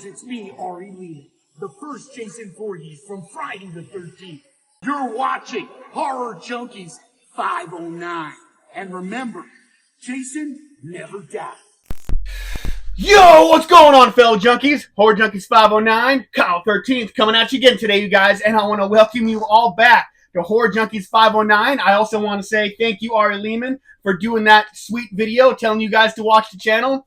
viewers, it's me, Ari Lehman, the first Jason Voorhees from Friday the 13th. You're watching Horror Junkies 509. And remember, Jason never dies. Yo, what's going on, fellow junkies? HorrorJunkies509, Kyle 13th, coming at you again today, you guys, and I want to welcome you all back to HorrorJunkies509. I also want to say thank you, Ari Lehman, for doing that sweet video, telling you guys to watch the channel.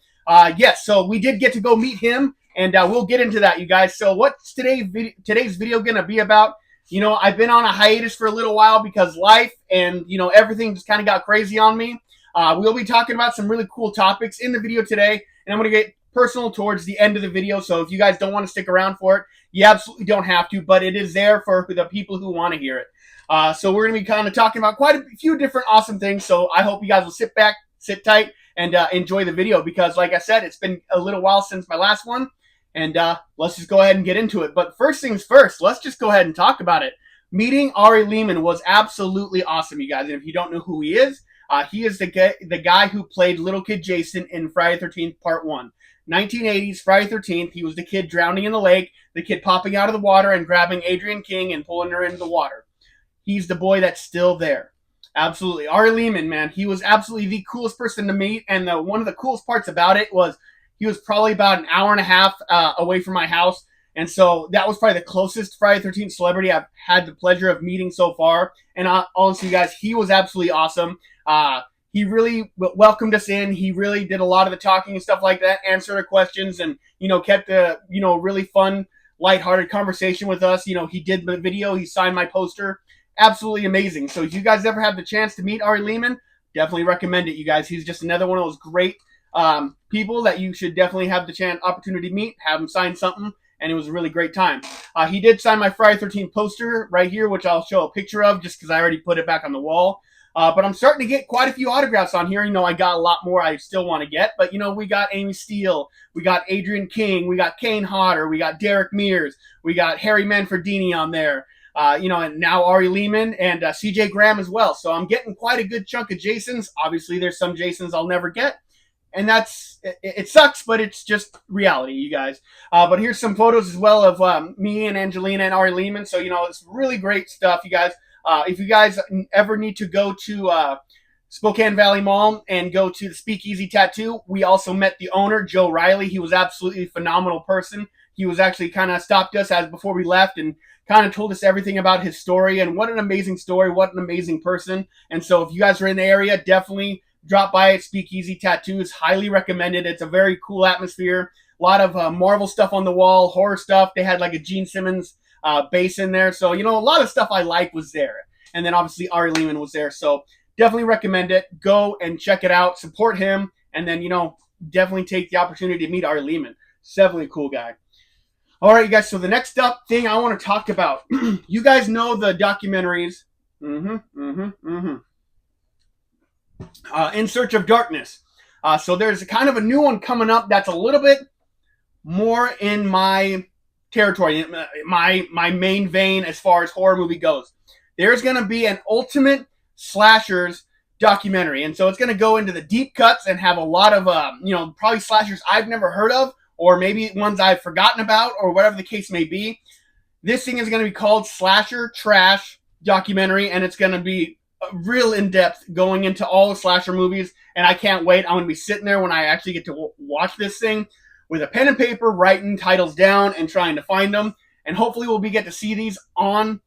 Yes, so we did get to go meet him, and we'll get into that, you guys. So what's today's video going to be about? You know, I've been on a hiatus for a little while because life and, you know, everything just kind of got crazy on me. We'll be talking about some really cool topics in the video today, and I'm going to get personal towards the end of the video, so if you guys don't want to stick around for it, you absolutely don't have to, but it is there for the people who want to hear it. So we're going to be kind of talking about quite a few different awesome things, so I hope you guys will sit back, sit tight, and enjoy the video, because like I said, it's been a little while since my last one, and let's just go ahead and get into it. But first things first, let's just go ahead and talk about it. Meeting Ari Lehman was absolutely awesome, you guys, and if you don't know who he is the guy who played Little Kid Jason in Friday the 13th Part 1. 1980s, Friday the 13th, he was the kid drowning in the lake, the kid popping out of the water and grabbing Adrienne King and pulling her into the water. He's the boy that's still there. Absolutely. Ari Lehman, man, he was absolutely the coolest person to meet, and one of the coolest parts about it was he was probably about an hour and a half away from my house, and so that was probably the closest Friday the 13th celebrity I've had the pleasure of meeting so far, and honestly, you guys, he was absolutely awesome. He really welcomed us in. He really did a lot of the talking and stuff like that, answered our questions, and, you know, kept a, you know, really fun, lighthearted conversation with us. You know, he did the video. He signed my poster. Absolutely amazing. So if you guys ever have the chance to meet Ari Lehman, definitely recommend it, you guys. He's just another one of those great people that you should definitely have the opportunity to meet, have him sign something, and it was a really great time. He did sign my Friday 13th poster right here, which I'll show a picture of just because I already put it back on the wall. But I'm starting to get quite a few autographs on here. You know, I got a lot more I still want to get. But, you know, we got Amy Steele. We got Adrienne King. We got Kane Hodder. We got Derek Mears. We got Harry Manfredini on there. You know, and now Ari Lehman and CJ Graham as well. So I'm getting quite a good chunk of Jasons. Obviously, there's some Jasons I'll never get. And it sucks, but it's just reality, you guys. But here's some photos as well of me and Angelina and Ari Lehman. So, you know, it's really great stuff, you guys. If you guys ever need to go to Spokane Valley Mall and go to the Speakeasy Tattoo, we also met the owner, Joe Riley. He was absolutely a phenomenal person. He was actually kind of stopped us before we left and kind of told us everything about his story, and what an amazing story, what an amazing person. And so if you guys are in the area, definitely drop by at Speakeasy Tattoos. Highly recommended. It's a very cool atmosphere. A lot of Marvel stuff on the wall, horror stuff. They had like a Gene Simmons bass in there. So, you know, a lot of stuff I like was there. And then obviously Ari Lehman was there. So definitely recommend it. Go and check it out. Support him. And then, you know, definitely take the opportunity to meet Ari Lehman. He's definitely a cool guy. All right, you guys. So the next up thing I want to talk about. You guys know the documentaries. In Search of Darkness. So there's kind of a new one coming up that's a little bit more in my territory, my main vein as far as horror movie goes. There's going to be an ultimate slashers documentary, and so it's going to go into the deep cuts and have a lot of you know, probably slashers I've never heard of, or maybe ones I've forgotten about, or whatever the case may be. This thing is going to be called Slasher Trash Documentary, and it's going to be real in-depth, going into all the slasher movies, and I can't wait. I'm going to be sitting there when I actually get to watch this thing with a pen and paper, writing titles down and trying to find them. And hopefully we'll get to see these on,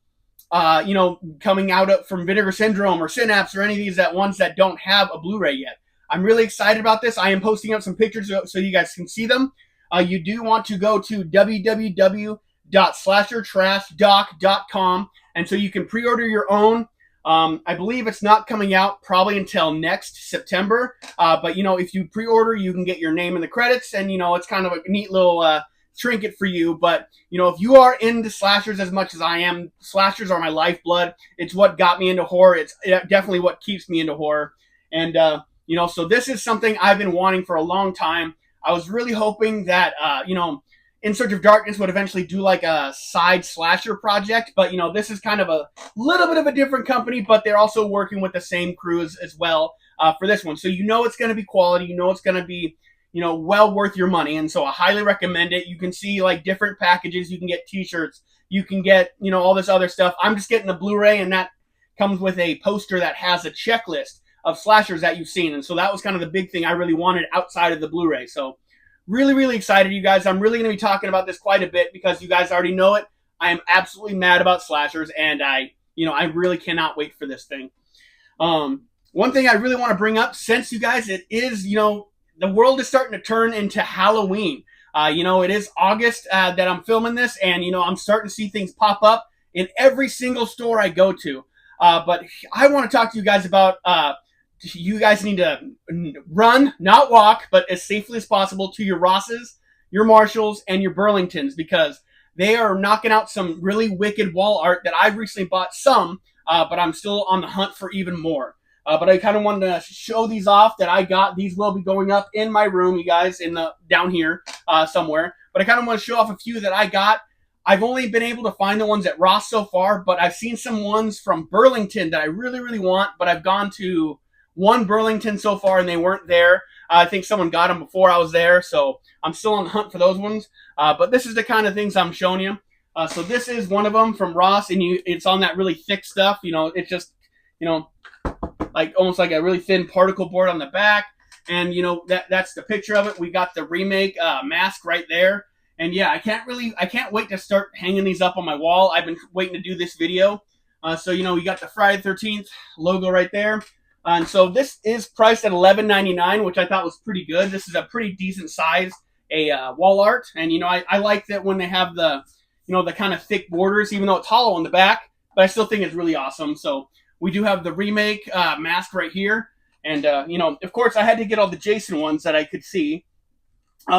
you know, coming out from Vinegar Syndrome or Synapse or any of these ones that don't have a Blu-ray yet. I'm really excited about this. I am posting up some pictures so you guys can see them. You do want to go to www.slashertrashdoc.com, and so you can pre-order your own. I believe it's not coming out probably until next September. But, you know, if you pre-order, you can get your name in the credits. And, you know, it's kind of a neat little trinket for you. But, you know, if you are into slashers as much as I am, slashers are my lifeblood. It's what got me into horror. It's definitely what keeps me into horror. And, you know, so this is something I've been wanting for a long time. I was really hoping that, you know, In Search of Darkness would eventually do like a side slasher project, but, you know, this is kind of a little bit of a different company, but they're also working with the same crews as well for this one. So you know it's going to be quality. You know it's going to be, well worth your money. And so I highly recommend it. You can see like different packages. You can get t-shirts. You can get, all this other stuff. I'm just getting the Blu-ray, and that comes with a poster that has a checklist of slashers that you've seen. And so that was kind of the big thing I really wanted outside of the Blu-ray. So really, really excited, you guys. I'm really going to be talking about this quite a bit because you guys already know it. I am absolutely mad about slashers, and I really cannot wait for this thing. One thing I really want to bring up, since you guys, it is, the world is starting to turn into Halloween. It is August that I'm filming this, and, I'm starting to see things pop up in every single store I go to. But I want to talk to you guys about, you guys need to run, not walk, but as safely as possible to your Rosses, your Marshalls, and your Burlingtons, because they are knocking out some really wicked wall art that I've recently bought some, but I'm still on the hunt for even more. But I kind of wanted to show these off that I got. These will be going up in my room, you guys, down here somewhere. But I kind of want to show off a few that I got. I've only been able to find the ones at Ross so far, but I've seen some ones from Burlington that I really, really want. But I've gone to one Burlington so far, and they weren't there. I think someone got them before I was there, so I'm still on the hunt for those ones. But this is the kind of things I'm showing you. So this is one of them from Ross, and it's on that really thick stuff. It's just, like almost like a really thin particle board on the back. And, that's the picture of it. We got the remake mask right there. And yeah, I can't wait to start hanging these up on my wall. I've been waiting to do this video. So, you got the Friday the 13th logo right there. And so this is priced at $11.99, which I thought was pretty good. This is a pretty decent size, wall art. And, I like that when they have the, the kind of thick borders, even though it's hollow on the back, but I still think it's really awesome. So we do have the remake mask right here. And, of course, I had to get all the Jason ones that I could see.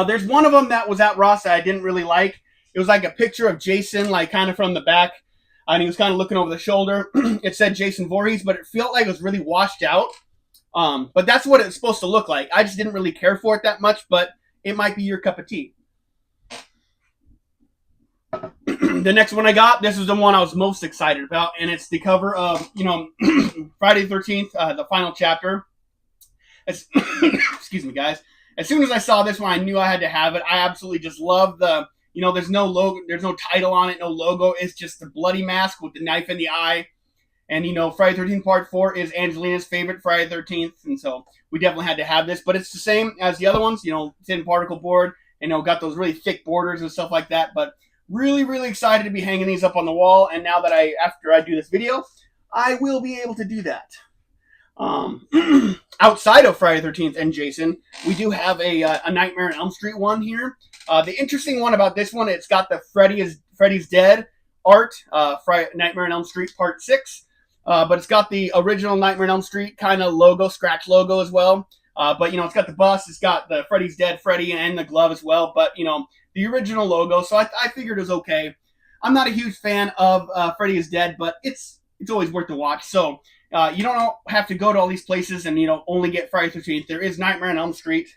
There's one of them that was at Ross that I didn't really like. It was like a picture of Jason, like kind of from the back. And he was kind of looking over the shoulder. It said Jason Voorhees, but it felt like it was really washed out. But that's what it's supposed to look like. I just didn't really care for it that much, but it might be your cup of tea. The next one I got, this is the one I was most excited about, and it's the cover of, Friday the 13th, the final chapter. Excuse me, guys. As soon as I saw this one, I knew I had to have it. I absolutely just love the, there's no logo, there's no title on it, no logo. It's just the bloody mask with the knife in the eye. And, Friday the 13th Part 4 is Angelina's favorite Friday the 13th, and so we definitely had to have this. But it's the same as the other ones, thin particle board, and, got those really thick borders and stuff like that. But really, really excited to be hanging these up on the wall. And now that after I do this video, I will be able to do that. Outside of Friday the 13th and Jason, we do have a Nightmare on Elm Street one here. The interesting one about this one, it's got the Freddy's Dead art, Nightmare on Elm Street Part 6. But it's got the original Nightmare on Elm Street kind of logo, scratch logo as well. But, it's got the bust, it's got the Freddy's Dead Freddy and the glove as well. But, the original logo, so I figured it was okay. I'm not a huge fan of Freddy is Dead, but it's always worth the watch. So you don't have to go to all these places and, only get Friday the 13th. There is Nightmare on Elm Street.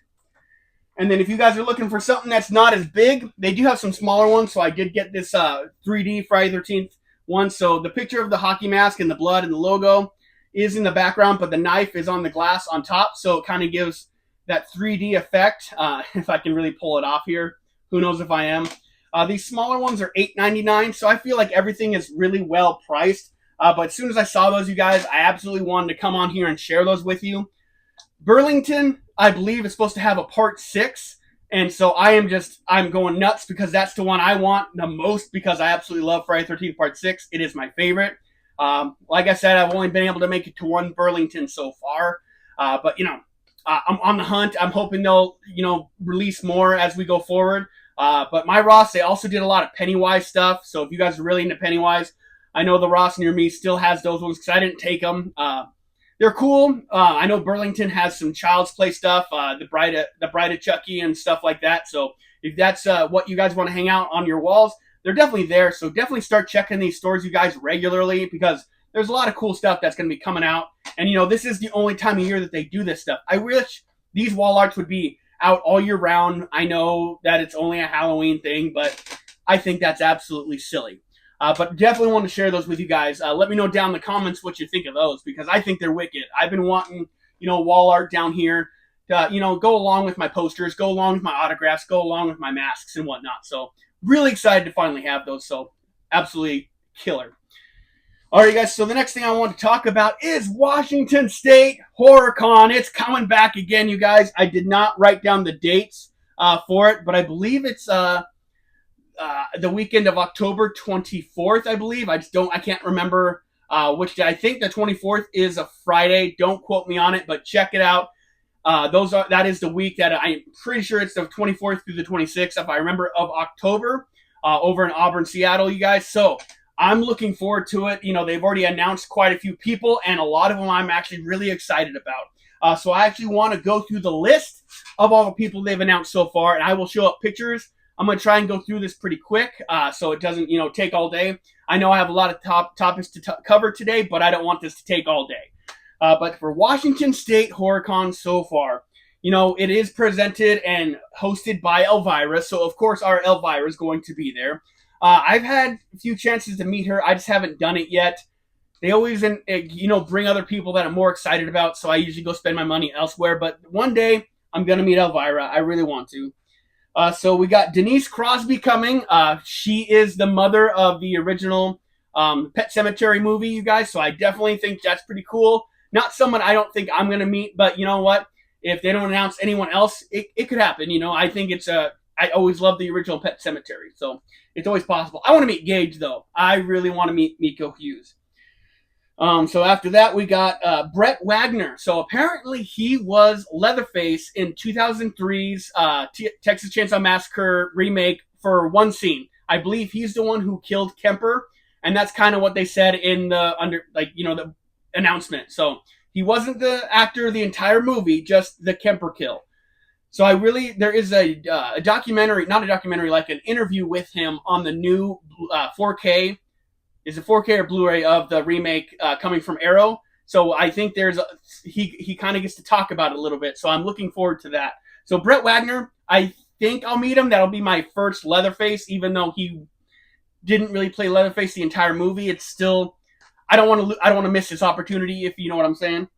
And then if you guys are looking for something that's not as big, they do have some smaller ones. So I did get this 3D Friday the 13th one. So the picture of the hockey mask and the blood and the logo is in the background, but the knife is on the glass on top. So it kind of gives that 3D effect. If I can really pull it off here. Who knows if I am. These smaller ones are $8.99, so I feel like everything is really well priced. But as soon as I saw those, you guys, I absolutely wanted to come on here and share those with you. Burlington, I believe, is supposed to have a Part 6, and so I'm going nuts because that's the one I want the most because I absolutely love Friday the 13th Part 6. It is my favorite. Like I said, I've only been able to make it to one Burlington so far, but, I'm on the hunt. I'm hoping they'll, release more as we go forward. But my Ross, they also did a lot of Pennywise stuff. So if you guys are really into Pennywise, I know the Ross near me still has those ones because I didn't take them. They're cool. I know Burlington has some Child's Play stuff, the Bride of Chucky and stuff like that. So if that's what you guys want to hang out on your walls, they're definitely there. So definitely start checking these stores, you guys, regularly because there's a lot of cool stuff that's going to be coming out. And, this is the only time of year that they do this stuff. I wish these wall arts would be out all year round. I know that it's only a Halloween thing, but I think that's absolutely silly. But definitely want to share those with you guys. Let me know down in the comments what you think of those because I think they're wicked. I've been wanting, wall art down here go along with my posters, go along with my autographs, go along with my masks and whatnot. So really excited to finally have those. So absolutely killer. All right, guys, so the next thing I want to talk about is Washington State HorrorCon. It's coming back again, you guys. I did not write down the dates for it, but I believe it's the weekend of October 24th, I believe. I can't remember which day. I think the 24th is a Friday. Don't quote me on it, but check it out. That is the week that I'm pretty sure it's the 24th through the 26th, if I remember, of October, over in Auburn, Seattle, you guys. So I'm looking forward to it. They've already announced quite a few people, and a lot of them I'm actually really excited about. So I actually want to go through the list of all the people they've announced so far, and I will show up pictures. I'm going to try and go through this pretty quick, so it doesn't, take all day. I know I have a lot of topics to cover today, but I don't want this to take all day. But for Washington State HorrorCon so far, it is presented and hosted by Elvira, so of course our Elvira is going to be there. I've had a few chances to meet her. I just haven't done it yet. They always, bring other people that I'm more excited about, so I usually go spend my money elsewhere. But one day, I'm going to meet Elvira. I really want to. So we got Denise Crosby coming. She is the mother of the original Pet Sematary movie, you guys, so I definitely think that's pretty cool. Not someone I don't think I'm going to meet, but you know what? If they don't announce anyone else, it could happen. I think I always love the original Pet Sematary, so it's always possible. I want to meet Gage, though. I really want to meet Miko Hughes. So after that, we got Brett Wagner. So apparently he was Leatherface in 2003's Texas Chainsaw Massacre remake for one scene. I believe he's the one who killed Kemper, and that's kind of what they said in the announcement. So he wasn't the actor the entire movie, just the Kemper kill. So there is a documentary, not a documentary, like an interview with him on the new 4K. Is it 4K or Blu-ray of the remake coming from Arrow? So I think he kind of gets to talk about it a little bit. So I'm looking forward to that. So Brett Wagner, I think I'll meet him. That'll be my first Leatherface, even though he didn't really play Leatherface the entire movie. It's still, I don't want to miss this opportunity, if you know what I'm saying.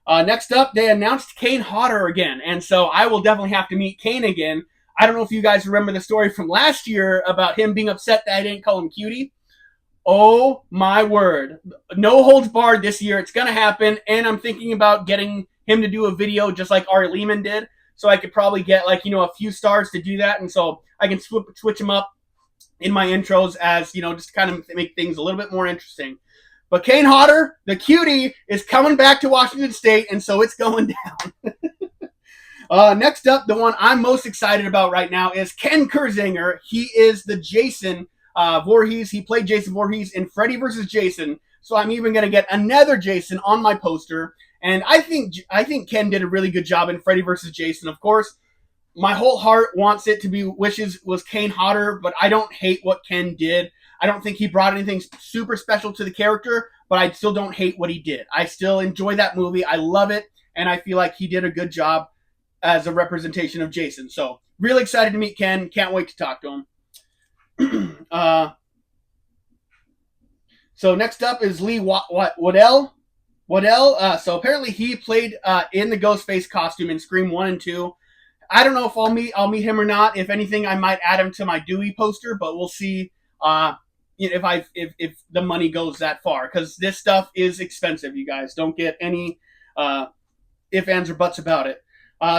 Next up, they announced Kane Hodder again, and so I will definitely have to meet Kane again. I don't know if you guys remember the story from last year about him being upset that I didn't call him Cutie. Oh my word. No holds barred this year. It's going to happen, and I'm thinking about getting him to do a video just like Ari Lehman did, so I could probably get a few stars to do that, and so I can switch him up in my intros as, just kind of make things a little bit more interesting. But Kane Hodder, the Cutie, is coming back to Washington State, and so it's going down. Next up, the one I'm most excited about right now is Ken Kurzinger. He is the Jason Voorhees. He played Jason Voorhees in Freddy vs. Jason, so I'm even going to get another Jason on my poster. And I think Ken did a really good job in Freddy vs. Jason. Of course, my whole heart wants it to be wishes was Kane Hodder, but I don't hate what Ken did. I don't think he brought anything super special to the character, but I still don't hate what he did. I still enjoy that movie. I love it, and I feel like he did a good job as a representation of Jason. So, really excited to meet Ken. Can't wait to talk to him. So, next up is Lee Waddell. So, apparently he played in the Ghostface costume in Scream 1 and 2. I don't know if I'll meet him or not. If anything, I might add him to my Dewey poster, but we'll see. If the money goes that far, because this stuff is expensive, you guys. Don't get any ifs, ands, or buts about it.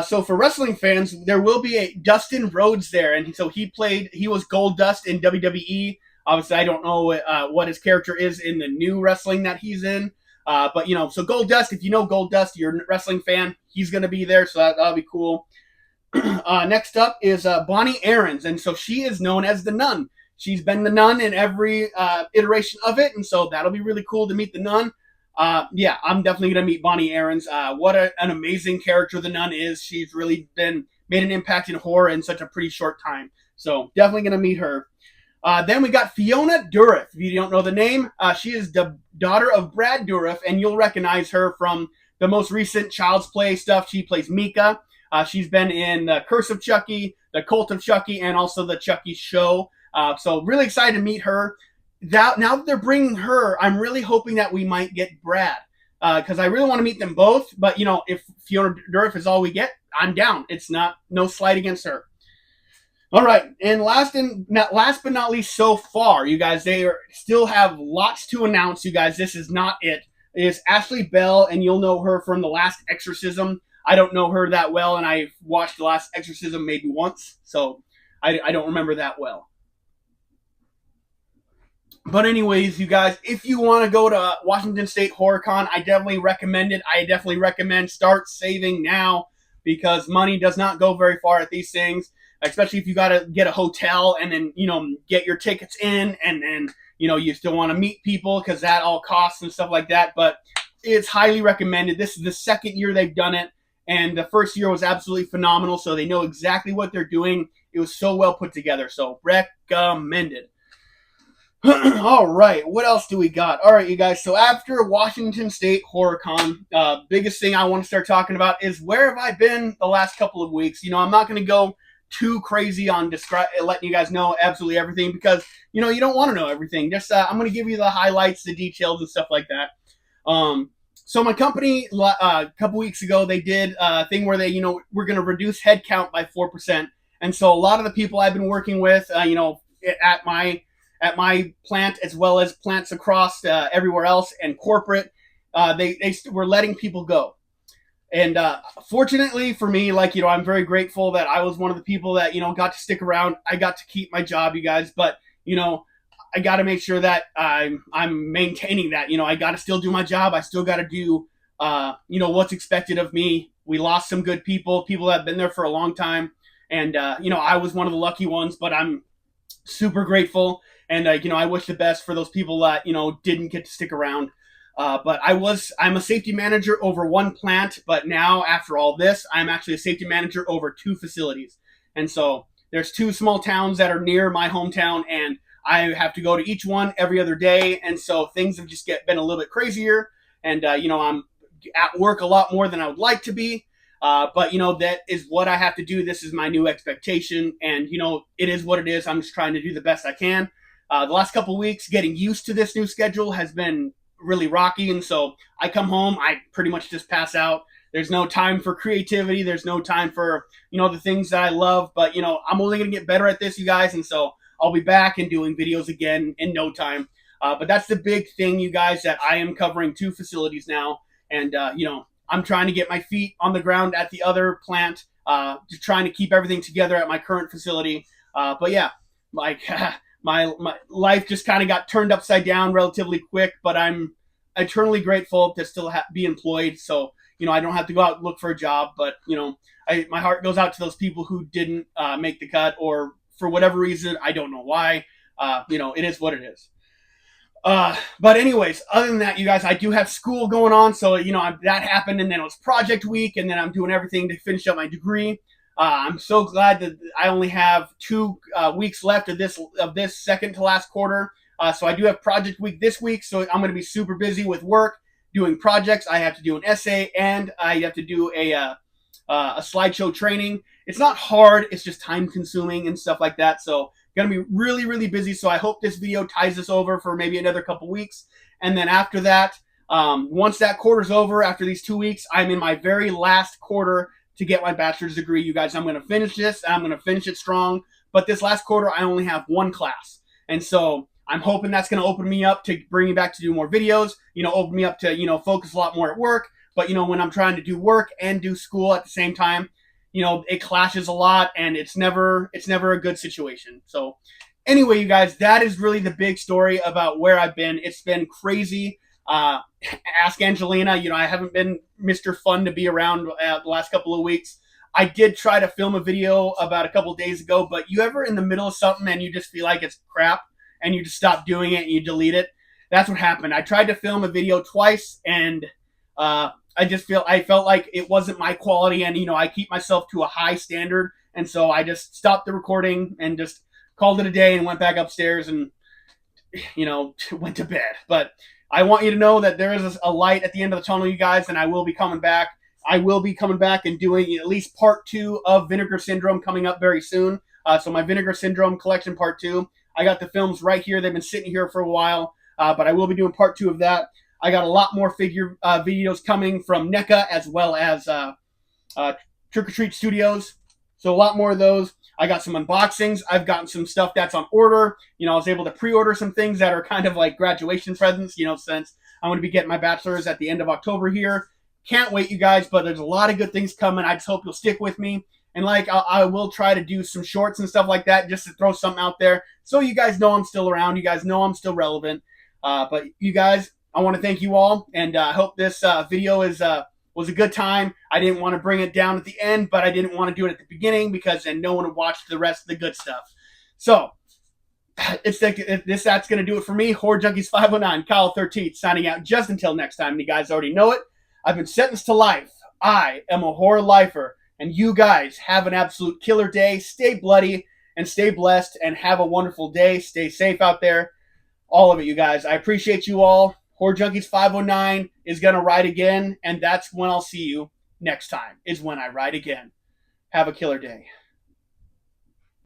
So for wrestling fans, there will be a Dustin Rhodes there, and so he was Gold Dust in WWE. Obviously, I don't know what his character is in the new wrestling that he's in, but so Gold Dust. If you know Gold Dust, you're a wrestling fan. He's going to be there, so that'll be cool. Next up is Bonnie Aarons, and so she is known as the Nun. She's been the Nun in every iteration of it, and so that'll be really cool to meet the Nun. Yeah, I'm definitely going to meet Bonnie Aarons. What an amazing character the Nun is. She's really made an impact in horror in such a pretty short time. So definitely going to meet her. Then we got Fiona Dourif. If you don't know the name, she is the daughter of Brad Dourif, and you'll recognize her from the most recent Child's Play stuff. She plays Mika. She's been in The Curse of Chucky, The Cult of Chucky, and also The Chucky Show. So really excited to meet her. Now that they're bringing her, I'm really hoping that we might get Brad. because I really want to meet them both. But, if Fiona Dourif is all we get, I'm down. It's no slight against her. All right, and last but not least so far, you guys, still have lots to announce, you guys. This is not it. It is Ashley Bell, and you'll know her from The Last Exorcism. I don't know her that well, and I've watched The Last Exorcism maybe once, so I don't remember that well. But anyways, you guys, if you want to go to Washington State HorrorCon, I definitely recommend it. I definitely recommend start saving now, because money does not go very far at these things, especially if you got to get a hotel and then, get your tickets in, and then, you still want to meet people because that all costs and stuff like that. But it's highly recommended. This is the second year they've done it, and the first year was absolutely phenomenal, so they know exactly what they're doing. It was so well put together, so recommended. All right, what else do we got? All right, you guys, so after Washington State HorrorCon, biggest thing I want to start talking about is where have I been the last couple of weeks. I'm not going to go too crazy on letting you guys know absolutely everything, because you don't want to know everything. Just I'm going to give you the highlights, the details, and stuff like that. So my company a couple weeks ago, they did a thing where they we're going to reduce headcount by 4%, and so a lot of the people I've been working with at my plant, as well as plants across everywhere else and corporate, they were letting people go. And fortunately for me, I'm very grateful that I was one of the people that, got to stick around. I got to keep my job, you guys. But, I got to make sure that I'm maintaining that. I got to still do my job. I still got to do, what's expected of me. We lost some good people that have been there for a long time. And, I was one of the lucky ones, but I'm super grateful. And, I wish the best for those people that, didn't get to stick around. But I'm a safety manager over one plant, but now after all this, I'm actually a safety manager over 2 facilities. And so there's 2 small towns that are near my hometown, and I have to go to each one every other day. And so things have just been a little bit crazier. And, I'm at work a lot more than I would like to be. But, that is what I have to do. This is my new expectation. And, it is what it is. I'm just trying to do the best I can. The last couple of weeks, getting used to this new schedule has been really rocky, and so I come home, I pretty much just pass out. There's no time for creativity. There's no time for the things that I love. But I'm only gonna get better at this, you guys, and so I'll be back and doing videos again in no time. But that's the big thing, you guys, that I am covering 2 facilities now, and I'm trying to get my feet on the ground at the other plant, just trying to keep everything together at my current facility. But yeah, my life just kind of got turned upside down relatively quick, but I'm eternally grateful to still be employed. So, I don't have to go out and look for a job, but, my heart goes out to those people who didn't make the cut, or for whatever reason, I don't know why. It is what it is. But anyways, other than that, you guys, I do have school going on. So, that happened, and then it was project week, and then I'm doing everything to finish up my degree. I'm so glad that I only have 2 weeks left of this second to last quarter. So I do have project week this week, so I'm going to be super busy with work, doing projects. I have to do an essay, and I have to do a slideshow training. It's not hard. It's just time consuming and stuff like that. So going to be really, really busy. So I hope this video ties us over for maybe another couple weeks. And then after that, once that quarter's over, after these 2 weeks, I'm in my very last quarter to get my bachelor's degree. You guys, I'm going to finish this. I'm going to finish it strong. But this last quarter, I only have 1 class. And so I'm hoping that's going to open me up to bring me back to do more videos, open me up to, focus a lot more at work. But, when I'm trying to do work and do school at the same time, it clashes a lot, and it's never a good situation. So anyway, you guys, that is really the big story about where I've been. It's been crazy. Ask Angelina. I haven't been Mr. Fun to be around the last couple of weeks. I did try to film a video about a couple of days ago, but you ever in the middle of something and you just feel like it's crap and you just stop doing it and you delete it? That's what happened. I tried to film a video twice, and I felt like it wasn't my quality, and I keep myself to a high standard, and so I just stopped the recording and just called it a day and went back upstairs and went to bed. But I want you to know that there is a light at the end of the tunnel, you guys, and I will be coming back. I will be coming back and doing at least part 2 of Vinegar Syndrome coming up very soon. So my Vinegar Syndrome collection part 2. I got the films right here. They've been sitting here for a while, but I will be doing part 2 of that. I got a lot more figure videos coming from NECA as well as Trick or Treat Studios. So a lot more of those. I got some unboxings. I've gotten some stuff that's on order. You know, I was able to pre-order some things that are kind of like graduation presents, you know, since I'm going to be getting my bachelor's at the end of October here. Can't wait, you guys, but there's a lot of good things coming. I just hope you'll stick with me. And like, I will try to do some shorts and stuff like that just to throw something out there so you guys know I'm still around. You guys know I'm still relevant. But you guys, I want to thank you all, and I hope this video was a good time. I didn't want to bring it down at the end, but I didn't want to do it at the beginning because then no one would watch the rest of the good stuff. So, that's going to do it for me. HorrorJunkies509, Kyle 13th, signing out just until next time. And you guys already know it. I've been sentenced to life. I am a horror lifer. And you guys have an absolute killer day. Stay bloody and stay blessed and have a wonderful day. Stay safe out there. All of it, you guys. I appreciate you all. HorrorJunkies509 is going to ride again, and that's when I'll see you next time, is when I ride again. Have a killer day.